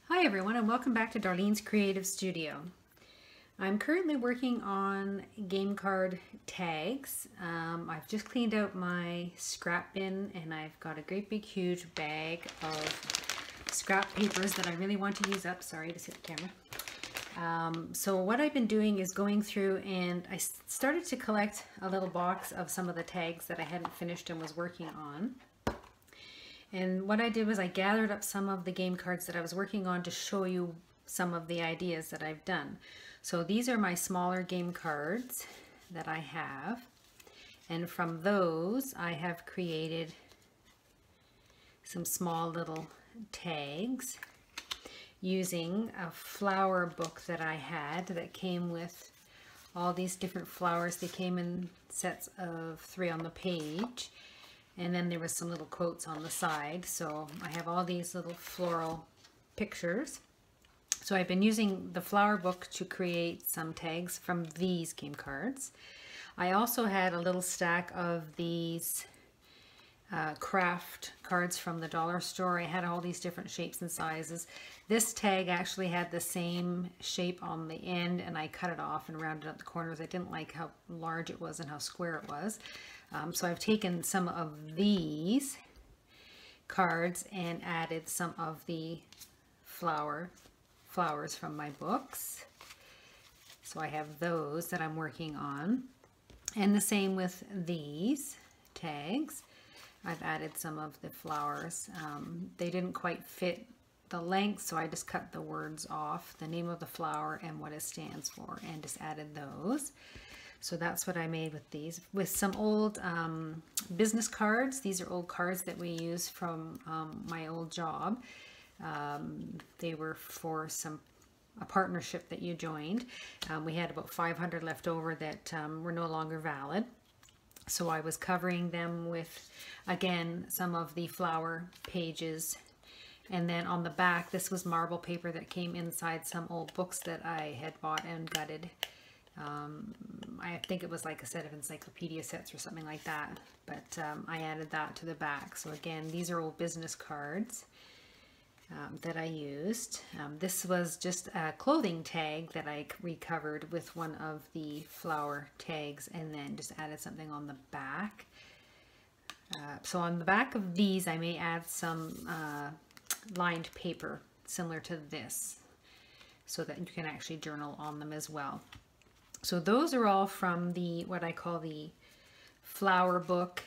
Hi everyone, and welcome back to Darlene's Creative Studio. I'm currently working on game card tags. I've just cleaned out my scrap bin and I've got a great big huge bag of scrap papers that I really want to use up. Sorry to hit the camera. So what I've been doing is going through, and I started to collect a little box of some of the tags that I hadn't finished and was working on. And what I did was I gathered up some of the game cards that I was working on to show you some of the ideas that I've done. So these are my smaller game cards that I have. And from those I have created some small little tags using a flower book that I had that came with all these different flowers. They came in sets of 3 on the page. And then there was some little quotes on the side. So I have all these little floral pictures. So I've been using the flower book to create some tags from these game cards. I also had a little stack of these craft cards from the dollar store. I had all these different shapes and sizes. This tag actually had the same shape on the end, and I cut it off and rounded up the corners. I didn't like how large it was and how square it was. So I've taken some of these cards and added some of the flowers from my books. So I have those that I'm working on. And the same with these tags. I've added some of the flowers. They didn't quite fit the length, so I just cut the words off, the name of the flower and what it stands for, and just added those. So that's what I made with these, with some old business cards. These are old cards that we use from my old job. They were for a partnership that you joined. We had about 500 left over that were no longer valid. So I was covering them with, again, some of the flower pages. And then on the back, this was marble paper that came inside some old books that I had bought and gutted. I think it was like a set of encyclopedia sets or something like that, but I added that to the back. So again, these are old business cards that I used. This was just a clothing tag that I recovered with one of the flower tags and then just added something on the back. So on the back of these, I may add some lined paper similar to this so that you can actually journal on them as well. So those are all from the, what I call the flower book,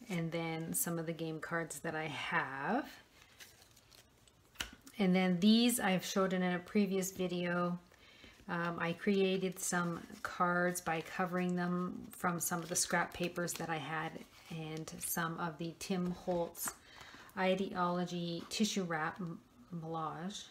and then some of the game cards that I have. And then these I've showed in a previous video. I created some cards by covering them from some of the scrap papers that I had and some of the Tim Holtz Ideology tissue wrap collage.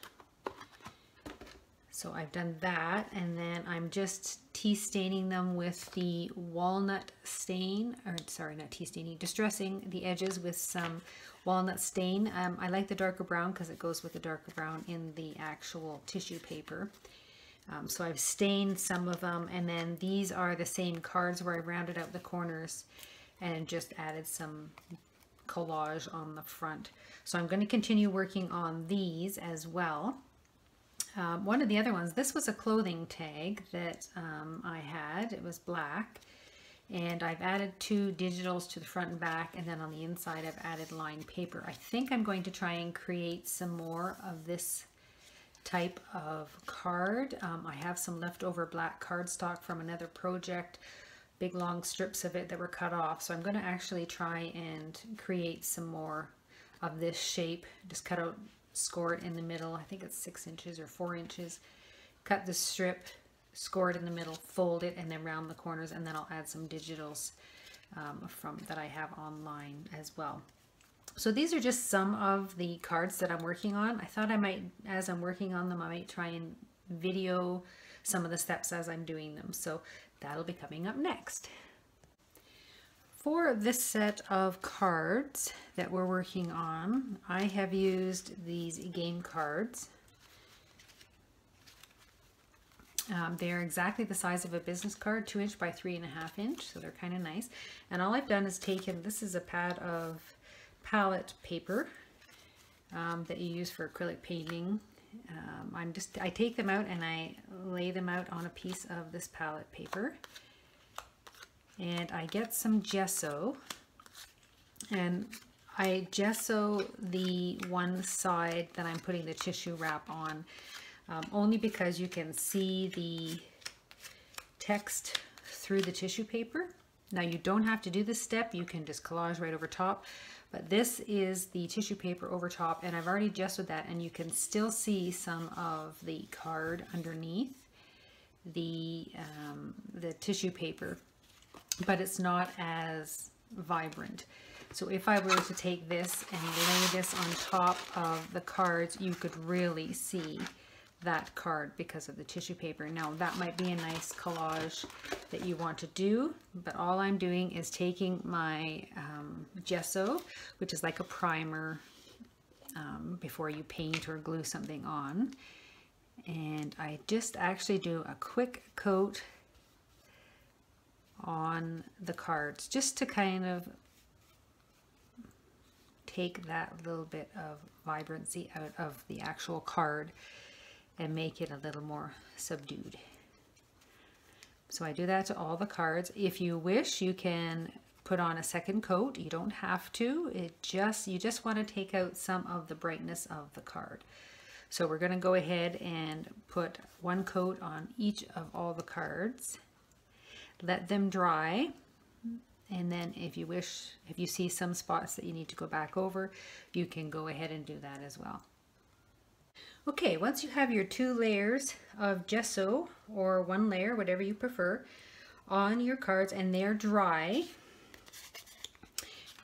So I've done that, and then I'm just tea staining them with the walnut stain, or sorry, not tea staining, distressing the edges with some walnut stain. I like the darker brown because it goes with the darker brown in the actual tissue paper. So I've stained some of them, and then these are the same cards where I rounded out the corners and just added some collage on the front. So I'm going to continue working on these as well. One of the other ones, this was a clothing tag that I had. It was black, and I've added 2 digitals to the front and back, and then on the inside I've added lined paper. I think I'm going to try and create some more of this type of card. I have some leftover black cardstock from another project, big long strips of it that were cut off, so I'm going to actually try and create some more of this shape. Just cut out, score it in the middle. I think it's 6 inches or 4 inches. Cut the strip, score it in the middle, fold it, and then round the corners, and then I'll add some digitals from that I have online as well. So these are just some of the cards that I'm working on. I thought I might, as I'm working on them, I might try and video some of the steps as I'm doing them. So that'll be coming up next. For this set of cards that we're working on, I have used these game cards. They're exactly the size of a business card, 2 inch by 3.5 inch, so they're kind of nice. And all I've done is taken, this is a pad of palette paper that you use for acrylic painting, I take them out and I lay them out on a piece of this palette paper. And I get some gesso, and I gesso the one side that I'm putting the tissue wrap on, only because you can see the text through the tissue paper. Now you don't have to do this step, you can just collage right over top, but this is the tissue paper over top, and I've already gessoed that, and you can still see some of the card underneath the tissue paper, but it's not as vibrant. So if I were to take this and lay this on top of the cards, you could really see that card because of the tissue paper. Now that might be a nice collage that you want to do, but all I'm doing is taking my gesso, which is like a primer before you paint or glue something on, and I just actually do a quick coat on the cards just to kind of take that little bit of vibrancy out of the actual card and make it a little more subdued. So I do that to all the cards. If you wish, you can put on a second coat. You don't have to. You just want to take out some of the brightness of the card. So we're going to go ahead and put one coat on each of all the cards. Let them dry. And then if you wish, if you see some spots that you need to go back over, you can go ahead and do that as well. Okay, once you have your 2 layers of gesso, or 1 layer, whatever you prefer, on your cards and they're dry,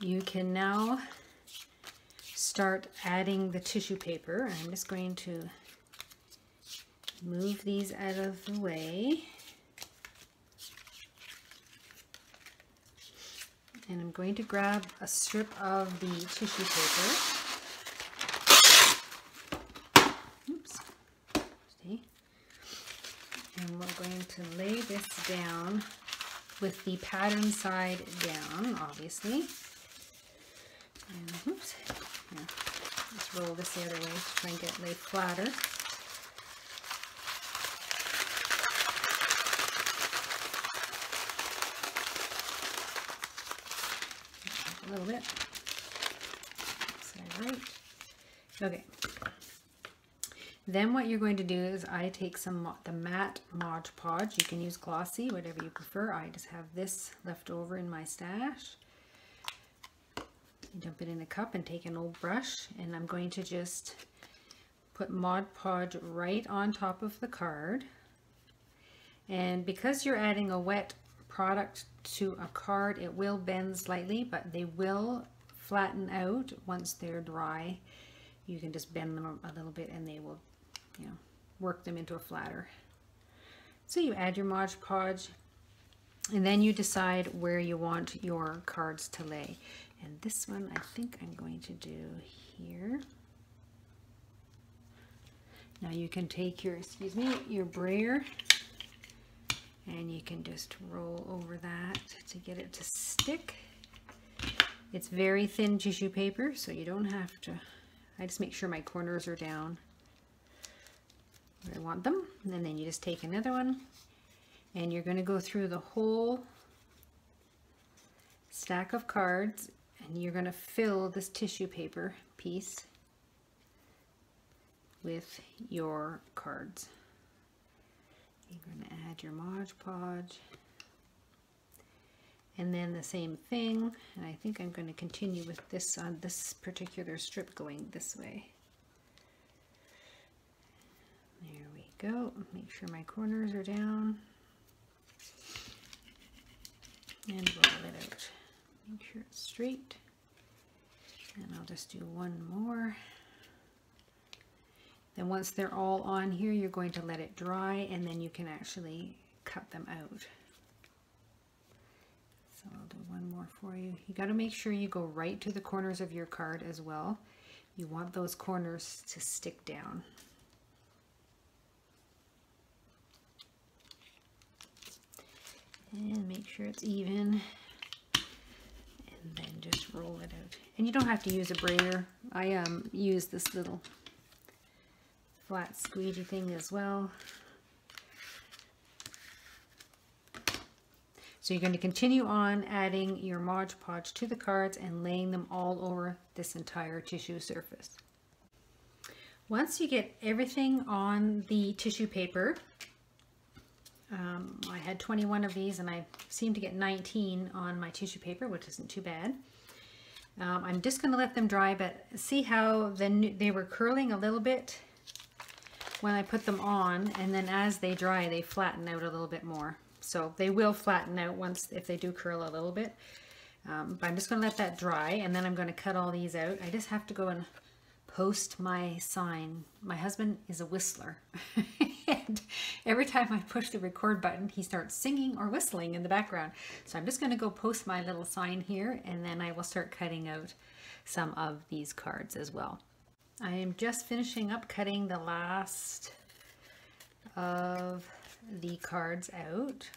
you can now start adding the tissue paper. I'm just going to move these out of the way. And I'm going to grab a strip of the tissue paper. And we're going to lay this down with the pattern side down, obviously. And oops, yeah, let's roll this the other way to try and get it laid flatter. A little bit. Side right. Okay. Then what you're going to do is I take the matte Mod Podge. You can use glossy, whatever you prefer. I just have this left over in my stash. You dump it in a cup and take an old brush, and I'm going to just put Mod Podge right on top of the card. And because you're adding a wet product to a card, it will bend slightly, but they will flatten out once they're dry. You can just bend them a little bit and they will, you know, work them into a flatter. So you add your Mod Podge, and then you decide where you want your cards to lay. And this one I think I'm going to do here. Now you can take your, your brayer, and you can just roll over that to get it to stick. It's very thin tissue paper, so you don't have to. I just make sure my corners are down where I want them, and then you just take another one, and you're going to go through the whole stack of cards, and you're going to fill this tissue paper piece with your cards. You're going to add your Mod Podge, and then the same thing, and I think I'm going to continue with this on this particular strip going this way. There we go. Make sure my corners are down, and roll it out. Make sure it's straight, and I'll just do one more. Then once they're all on here, you're going to let it dry, and then you can actually cut them out. So I'll do one more for you. You got to make sure you go right to the corners of your card as well. You want those corners to stick down. And make sure it's even. And then just roll it out. And you don't have to use a brayer. I use this little flat squeegee thing as well. So you're going to continue on adding your Mod Podge to the cards and laying them all over this entire tissue surface. Once you get everything on the tissue paper, I had 21 of these and I seem to get 19 on my tissue paper, which isn't too bad. I'm just going to let them dry, but see how they were curling a little bit when I put them on, and then as they dry they flatten out a little bit more. So they will flatten out once if they do curl a little bit. But I'm just going to let that dry, and then I'm going to cut all these out. I just have to go and post my sign. My husband is a whistler. And every time I push the record button, he starts singing or whistling in the background. So I'm just going to go post my little sign here, and then I will start cutting out some of these cards as well. I am just finishing up cutting the last of the cards out.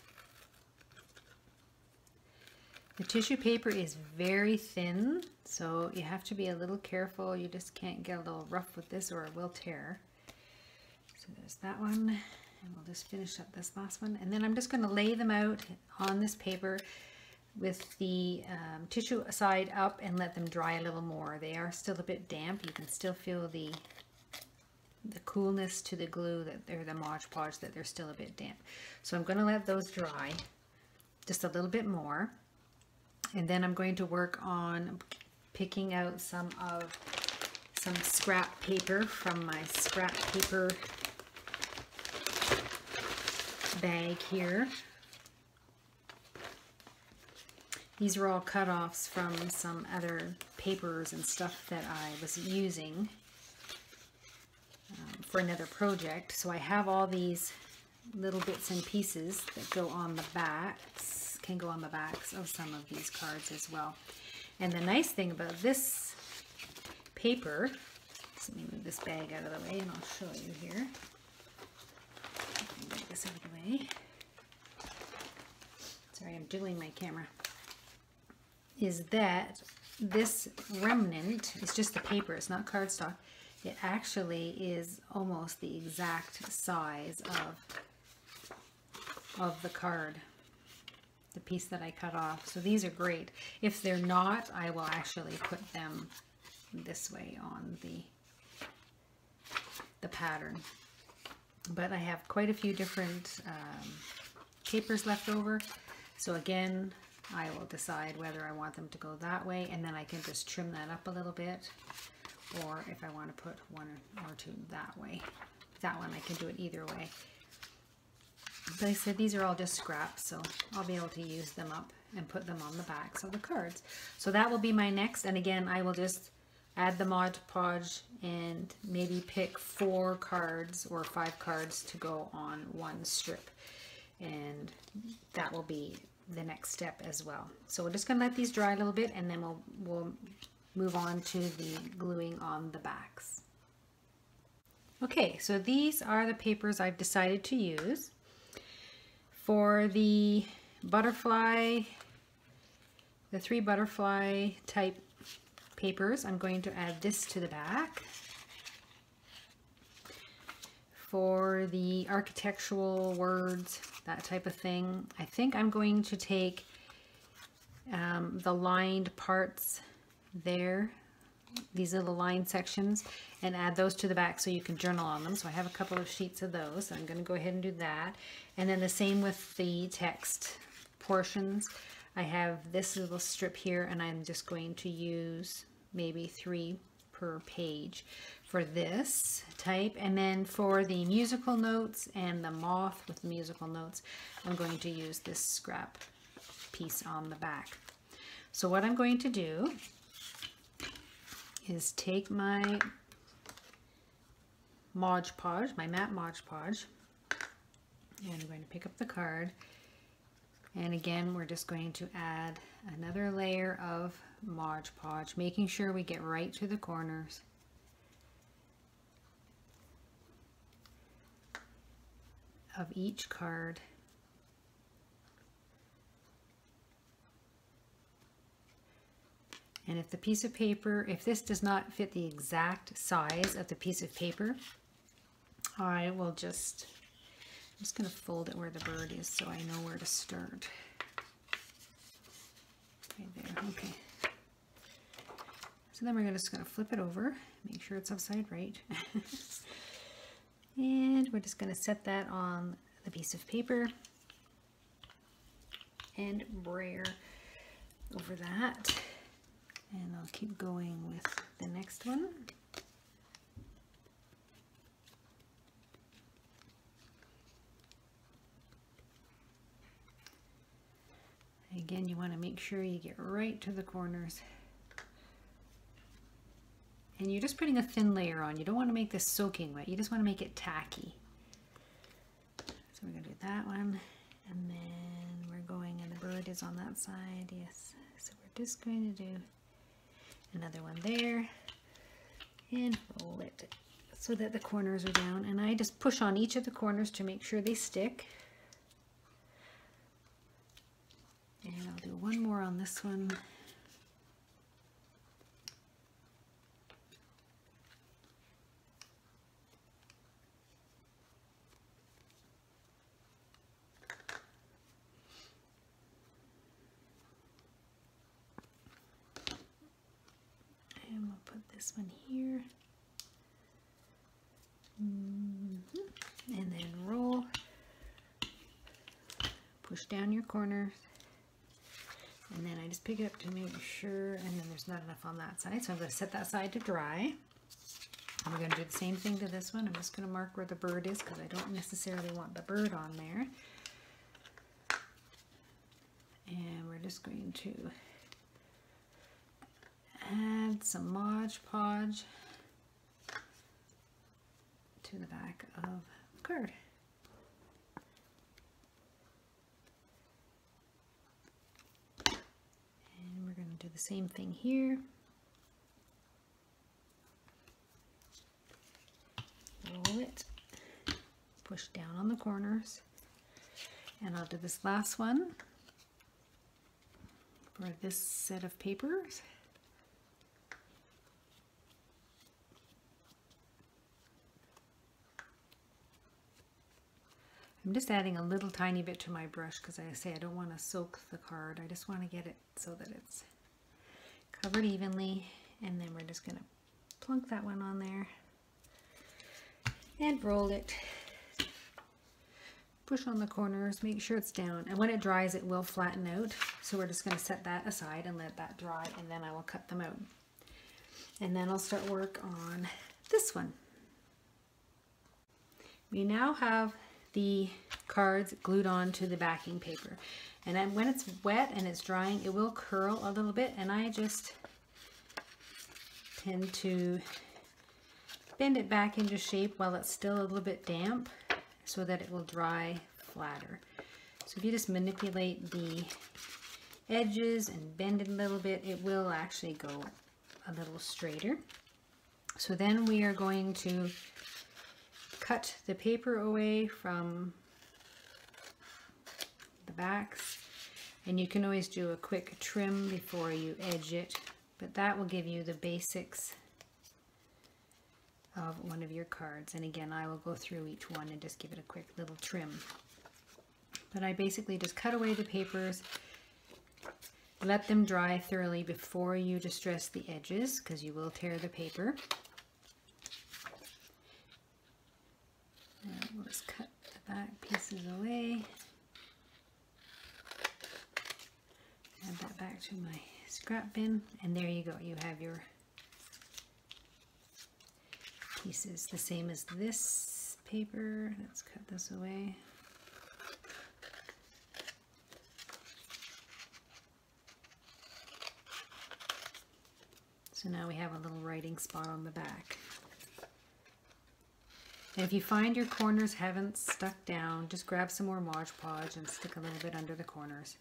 The tissue paper is very thin, so you have to be a little careful. You just can't get a little rough with this or it will tear. So there's that one, and we'll just finish up this last one. And then I'm just going to lay them out on this paper with the tissue side up and let them dry a little more. They are still a bit damp. You can still feel the coolness to the glue, that they're the Mod Podge, that they're still a bit damp. So I'm going to let those dry just a little bit more. And then I'm going to work on picking out some scrap paper from my scrap paper bag here. These are all cut-offs from some other papers and stuff that I was using for another project. So I have all these little bits and pieces that go on the backs, can go on the backs of some of these cards as well. And the nice thing about this paper, let me move this bag out of the way and I'll show you here. Get this out of the way. Sorry, I'm doing my camera. Is that this remnant is just the paper, it's not cardstock. It actually is almost the exact size of the card, the piece that I cut off. So these are great. If they're not, I will actually put them this way on the pattern. But I have quite a few different papers left over. So again, I will decide whether I want them to go that way, and then I can just trim that up a little bit. Or if I want to put one or two that way. That one I can do it either way. But I said these are all just scraps, so I'll be able to use them up and put them on the backs of the cards. So that will be my next, and again I will just add the Mod Podge and maybe pick 4 cards or 5 cards to go on one strip. And that will be the next step as well. So we're just going to let these dry a little bit, and then we'll move on to the gluing on the backs. Okay, so these are the papers I've decided to use. For the butterfly, the 3 butterfly type papers, I'm going to add this to the back. For the architectural words, that type of thing, I think I'm going to take the lined parts there, these little line sections, and add those to the back so you can journal on them. So I have a couple of sheets of those, so I'm going to go ahead and do that. And then the same with the text portions. I have this little strip here, and I'm just going to use maybe 3 per page for this type. And then for the musical notes and the moth with the musical notes, I'm going to use this scrap piece on the back. So what I'm going to do is take my Mod Podge, my matte Mod Podge, and I'm going to pick up the card, and again we're just going to add another layer of Mod Podge, making sure we get right to the corners. Of each card. And if the piece of paper, if this does not fit the exact size of the piece of paper, I'm just going to fold it where the bird is so I know where to start. Right there, okay. So then we're just going to flip it over, make sure it's upside right. And we're just going to set that on the piece of paper and brayer over that. And I'll keep going with the next one. Again, you want to make sure you get right to the corners. And you're just putting a thin layer on. You don't want to make this soaking wet. You just want to make it tacky. So we're going to do that one. And then we're going, and the bird is on that side. Yes. So we're just going to do another one there. And roll it so that the corners are down. And I just push on each of the corners to make sure they stick. And I'll do one more on this one. And we'll put this one here. And then roll. Push down your corners. And then I just pick it up to make sure, and then there's not enough on that side. So I'm going to set that side to dry. And we're going to do the same thing to this one. I'm just going to mark where the bird is because I don't necessarily want the bird on there. And we're just going to add some Mod Podge to the back of the card. Do the same thing here. Roll it, push down on the corners, and I'll do this last one for this set of papers. I'm just adding a little tiny bit to my brush because I say I don't want to soak the card. I just want to get it so that it's covered evenly, and then we're just going to plunk that one on there and roll it. Push on the corners, make sure it's down, and when it dries it will flatten out. So we're just going to set that aside and let that dry, and then I will cut them out. And then I'll start work on this one. We now have the cards glued on to the backing paper, and then when it's wet and it's drying it will curl a little bit, and I just tend to bend it back into shape while it's still a little bit damp so that it will dry flatter. So if you just manipulate the edges and bend it a little bit, it will actually go a little straighter. So then we are going to cut the paper away from the backs, and you can always do a quick trim before you edge it, but that will give you the basics of one of your cards. And again, I will go through each one and just give it a quick little trim. But I basically just cut away the papers, let them dry thoroughly before you distress the edges because you will tear the paper. And we'll just cut the back pieces away. Add that back to my scrap bin, and there you go. You have your pieces. The same as this paper. Let's cut this away. So now we have a little writing spot on the back. And if you find your corners haven't stuck down, just grab some more Mod Podge and stick a little bit under the corners.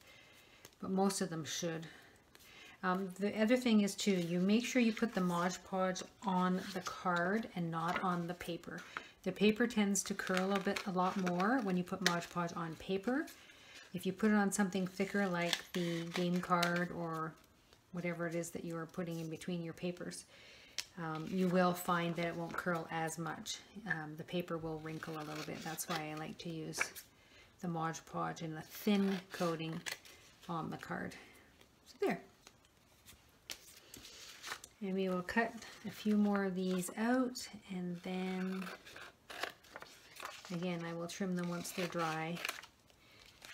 But most of them should. The other thing is too, you make sure you put the Mod Podge on the card and not on the paper. The paper tends to curl a lot more when you put Mod Podge on paper. If you put it on something thicker like the game card or whatever it is that you are putting in between your papers, you will find that it won't curl as much. The paper will wrinkle a little bit. That's why I like to use the Mod Podge and the thin coating on the card. So there. And we will cut a few more of these out, and then again I will trim them once they're dry.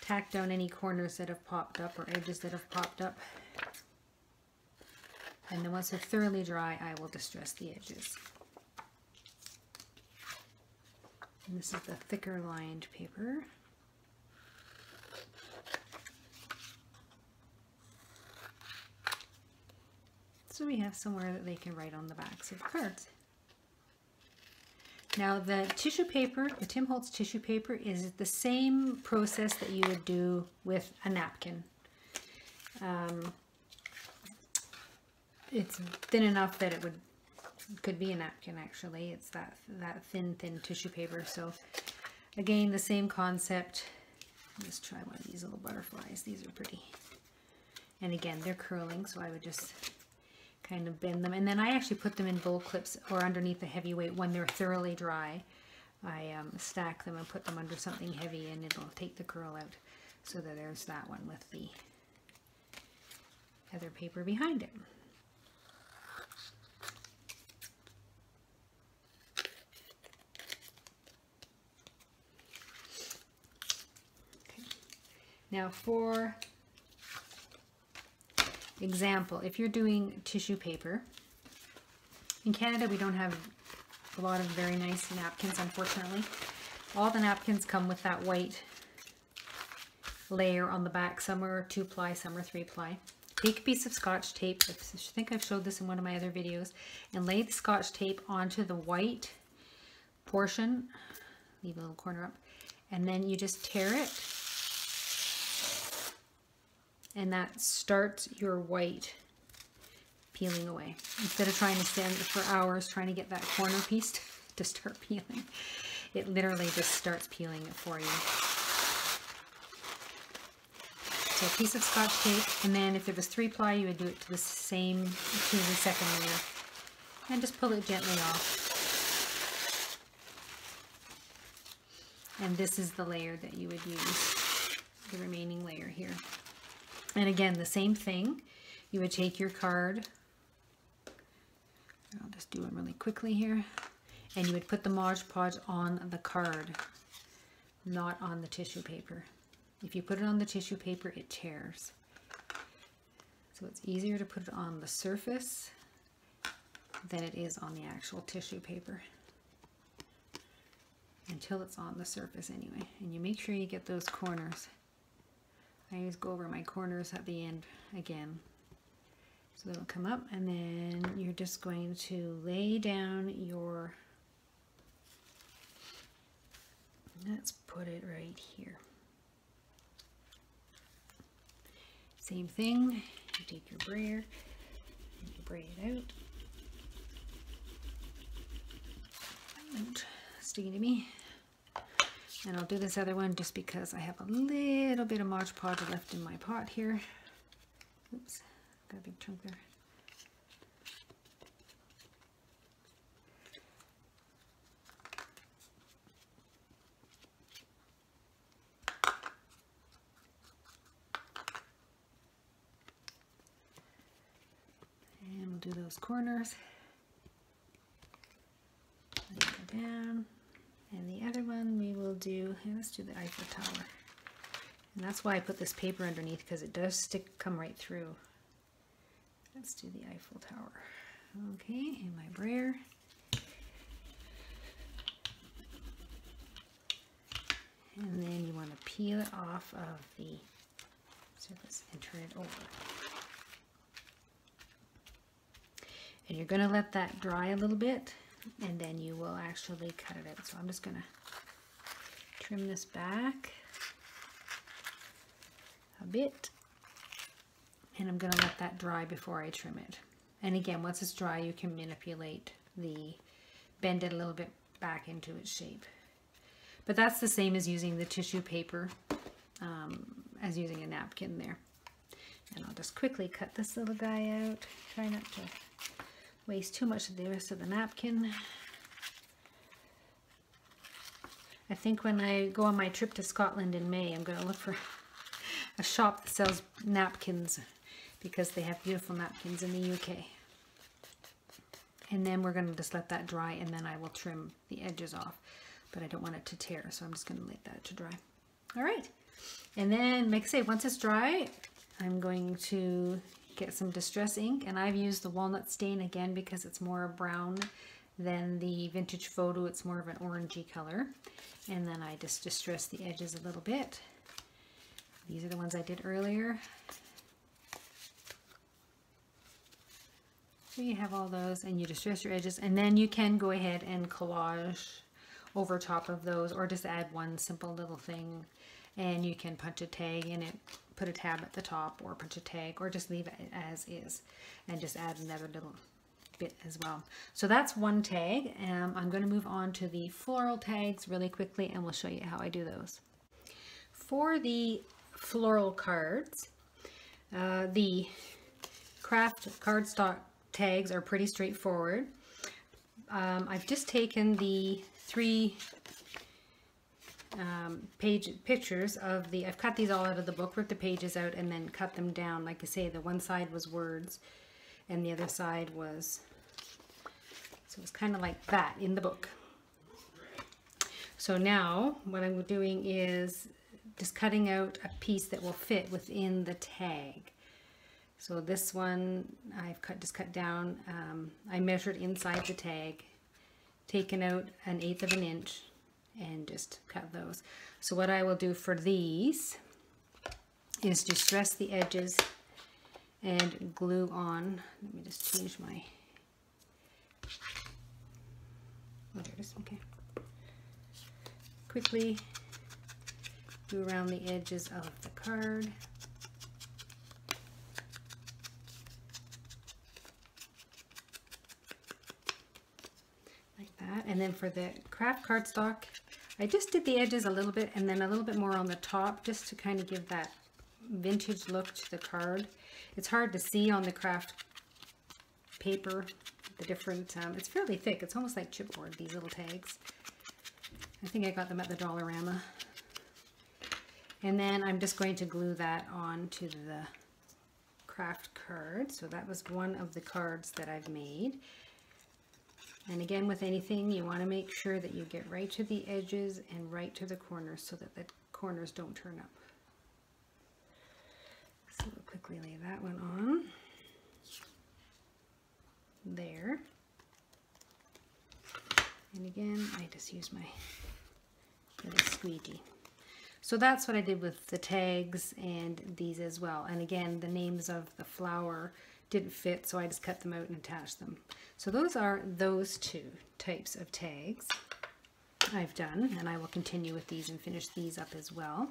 Tack down any corners that have popped up or edges that have popped up. And then once they're thoroughly dry, I will distress the edges. And this is the thicker lined paper. So we have somewhere that they can write on the backs of cards. Now the tissue paper, the Tim Holtz tissue paper, is the same process that you would do with a napkin. It's thin enough that it could be a napkin actually. It's that thin tissue paper. So again, the same concept. Let's try one of these little butterflies. These are pretty. And again, they're curling, so I would just kind of bend them, and then I actually put them in bowl clips or underneath the heavyweight when they're thoroughly dry. I stack them and put them under something heavy, and it'll take the curl out. So that there's that one with the other paper behind it. Okay. Now for example, if you're doing tissue paper, in Canada we don't have a lot of very nice napkins, unfortunately. All the napkins come with that white layer on the back. Some are 2-ply, some are 3-ply. Take a piece of Scotch tape, I think I've showed this in one of my other videos, and lay the Scotch tape onto the white portion, leave a little corner up, and then you just tear it. And that starts your white peeling away. Instead of trying to stand for hours trying to get that corner piece to start peeling, it literally just starts peeling it for you. So a piece of Scotch tape, and then if it was 3-ply, you would do it to the second layer, and just pull it gently off. And this is the layer that you would use, the remaining layer here. And again, the same thing. You would take your card, I'll just do it really quickly here, and you would put the Mod Podge on the card, not on the tissue paper. If you put it on the tissue paper, it tears. So it's easier to put it on the surface than it is on the actual tissue paper. Until it's on the surface anyway. And you make sure you get those corners. I always go over my corners at the end again. So it'll come up, and then you're just going to lay down your, let's put it right here. Same thing, you take your brayer, and you braid it out. Don't stick to me. And I'll do this other one just because I have a little bit of Mod Podge left in my pot here. Oops, got a big chunk there. And we'll do those corners. Lay it down. And the other one we will do, let's do the Eiffel Tower. And that's why I put this paper underneath, because it does come right through. Let's do the Eiffel Tower. Okay, in my brayer. And then you want to peel it off of the surface and turn it over. And you're going to let that dry a little bit, and then you will actually cut it out. So I'm just going to trim this back a bit, and I'm going to let that dry before I trim it. And again, once it's dry, you can manipulate bend it a little bit back into its shape. But that's the same as using the tissue paper, as using a napkin there. And I'll just quickly cut this little guy out. Try not to waste too much of the rest of the napkin. I think when I go on my trip to Scotland in May, I'm going to look for a shop that sells napkins because they have beautiful napkins in the UK. And then we're going to just let that dry, and then I will trim the edges off. But I don't want it to tear, so I'm just going to let that to dry. All right. And then, like I say, once it's dry, I'm going to get some distress ink, and I've used the walnut stain again because it's more brown than the vintage photo. It's more of an orangey color. And then I just distress the edges a little bit. These are the ones I did earlier. So you have all those, and you distress your edges, and then you can go ahead and collage over top of those, or just add one simple little thing, and you can punch a tag in it, put a tab at the top, or punch a tag, or just leave it as is, and just add another little bit as well. So that's one tag. I'm going to move on to the floral tags really quickly, and we'll show you how I do those. For the floral cards, the craft cardstock tags are pretty straightforward. I've just taken the 3 page pictures of the, I've cut these all out of the book, ripped the pages out, and then cut them down. Like I say, the one side was words and the other side was, so it's kind of like that in the book. So now what I'm doing is just cutting out a piece that will fit within the tag. So this one I've just cut down. I measured inside the tag, taken out 1/8 of an inch, and just cut those. So what I will do for these is distress the edges and glue on. Let me just change my, oh, there it is, okay. Quickly glue around the edges of the card. And then for the craft cardstock, I just did the edges a little bit and then a little bit more on the top, just to kind of give that vintage look to the card. It's hard to see on the craft paper, the different, it's fairly thick. It's almost like chipboard, these little tags. I think I got them at the Dollarama. And then I'm just going to glue that on to the craft card. So that was one of the cards that I've made. And again, with anything, you want to make sure that you get right to the edges and right to the corners so that the corners don't turn up. So we'll quickly lay that one on. There. And again, I just use my little squeegee. So that's what I did with the tags and these as well. And again, the names of the flower didn't fit, so I just cut them out and attached them. So those are those 2 types of tags I've done, and I will continue with these and finish these up as well.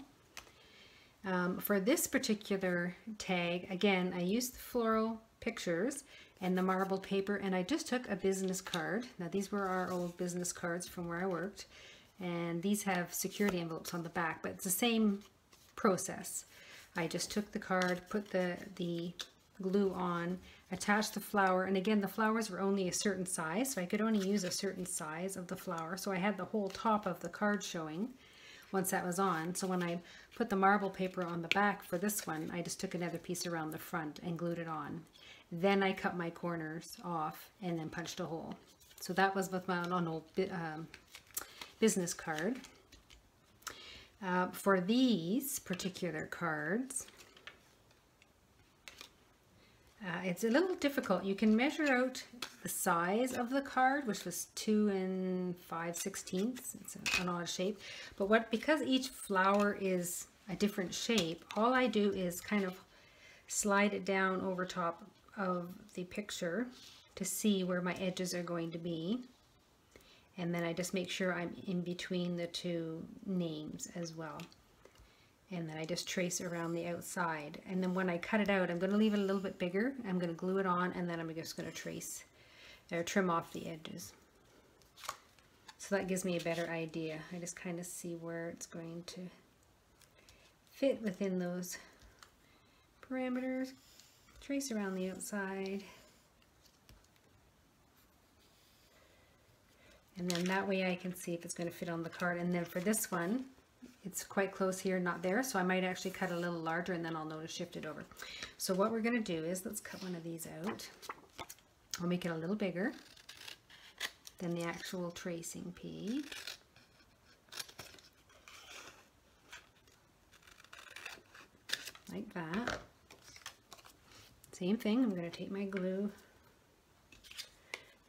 For this particular tag, again, I used the floral pictures and the marbled paper, and I just took a business card. Now these were our old business cards from where I worked, and these have security envelopes on the back, but it's the same process. I just took the card, put the glue on, attach the flower, and again the flowers were only a certain size, so I could only use a certain size of the flower, so I had the whole top of the card showing once that was on. So when I put the marble paper on the back for this one, I just took another piece around the front and glued it on. Then I cut my corners off and then punched a hole. So that was with my old business card. For these particular cards, it's a little difficult. You can measure out the size of the card, which was 2 5/16. It's an odd shape. But because each flower is a different shape, all I do is kind of slide it down over top of the picture to see where my edges are going to be. And then I just make sure I'm in between the 2 names as well. And then I just trace around the outside. And then when I cut it out, I'm going to leave it a little bit bigger. I'm going to glue it on, and then I'm just going to trace or trim off the edges. So that gives me a better idea. I just kind of see where it's going to fit within those parameters. Trace around the outside. And then that way I can see if it's going to fit on the card. And then for this one, it's quite close here, not there. So I might actually cut a little larger and then I'll know to shift it over. So what we're going to do is, let's cut one of these out. I'll make it a little bigger than the actual tracing page. Like that. Same thing, I'm going to take my glue,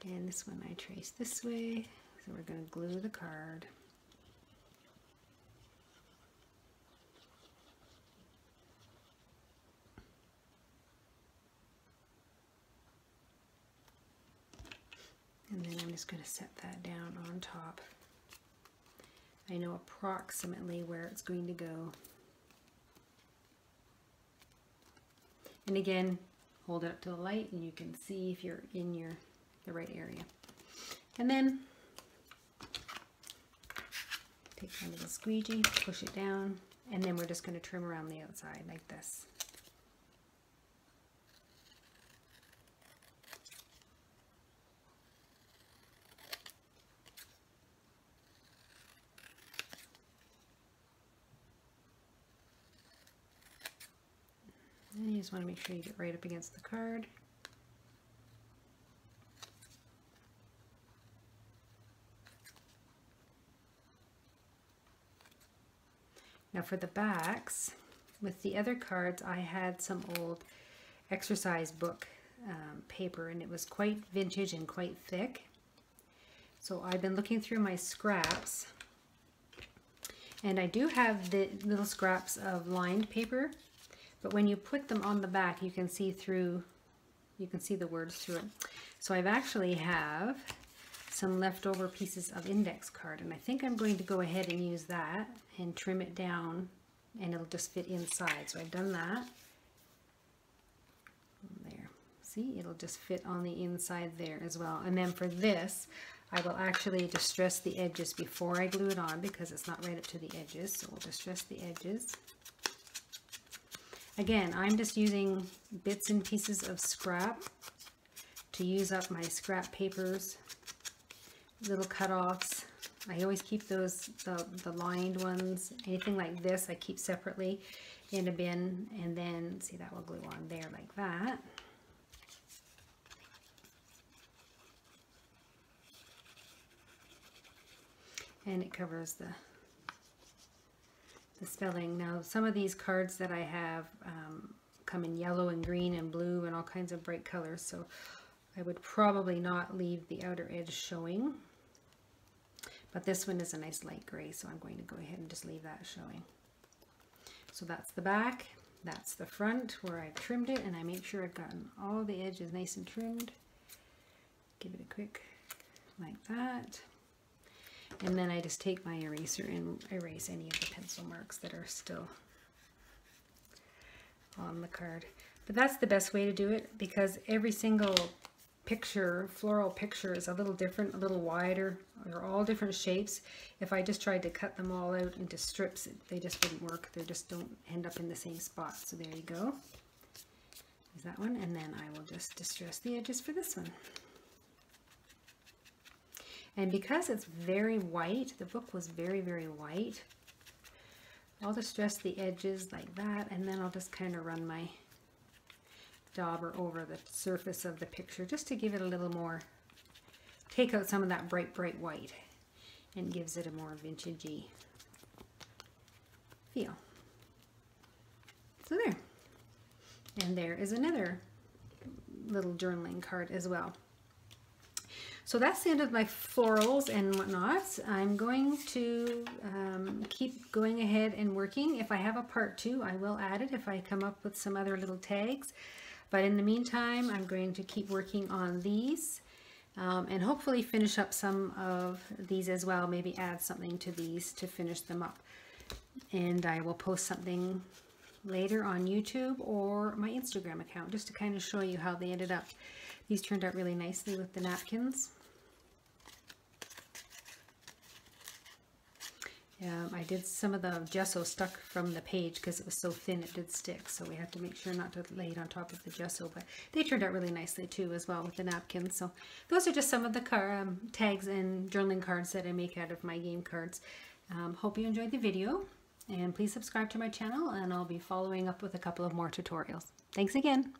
and this one I trace this way, so we're going to glue the card. And then I'm just going to set that down on top. I know approximately where it's going to go. And again, hold it up to the light and you can see if you're in the right area. And then take my little squeegee, push it down, and then we're just going to trim around the outside like this. And you just want to make sure you get right up against the card. Now for the backs, with the other cards, I had some old exercise book paper, and it was quite vintage and quite thick. So I've been looking through my scraps, and I do have the little scraps of lined paper, but when you put them on the back, you can see through, you can see the words through it. So I've actually have some leftover pieces of index card, and I think I'm going to go ahead and use that and trim it down, and it'll just fit inside. So I've done that. There, see, it'll just fit on the inside there as well. And then for this, I will actually distress the edges before I glue it on, because it's not right up to the edges. So we'll distress the edges. Again, I'm just using bits and pieces of scrap to use up my scrap papers, little cut-offs. I always keep those, the lined ones, anything like this, I keep separately in a bin, and then, see, that will glue on there like that. And it covers the spelling. Now, some of these cards that I have come in yellow and green and blue and all kinds of bright colors, so I would probably not leave the outer edge showing. But this one is a nice light gray, so I'm going to go ahead and just leave that showing. So that's the back, that's the front where I've trimmed it, and I make sure I've gotten all the edges nice and trimmed. Give it a quick like that. And then I just take my eraser and erase any of the pencil marks that are still on the card. But that's the best way to do it, because every single picture, floral picture, is a little different, a little wider. They're all different shapes. If I just tried to cut them all out into strips, they just wouldn't work. They just don't end up in the same spot. So there you go. There's that one. And then I will just distress the edges for this one. And because it's very white, the book was very, very white, I'll distress the edges like that, and then I'll just kind of run my dauber over the surface of the picture just to give it a little more, take out some of that bright, bright white, and gives it a more vintagey feel. So there. And there is another little journaling card as well. So that's the end of my florals and whatnots. I'm going to keep going ahead and working. If I have a part 2, I will add it if I come up with some other little tags. But in the meantime, I'm going to keep working on these and hopefully finish up some of these as well. Maybe add something to these to finish them up. And I will post something later on YouTube or my Instagram account just to kind of show you how they ended up. These turned out really nicely with the napkins. I did some of the gesso stuck from the page because it was so thin it did stick, so we had to make sure not to lay it on top of the gesso, but they turned out really nicely too as well with the napkins. So those are just some of the tags and journaling cards that I make out of my game cards. Hope you enjoyed the video, and please subscribe to my channel, and I'll be following up with a couple of more tutorials. Thanks again.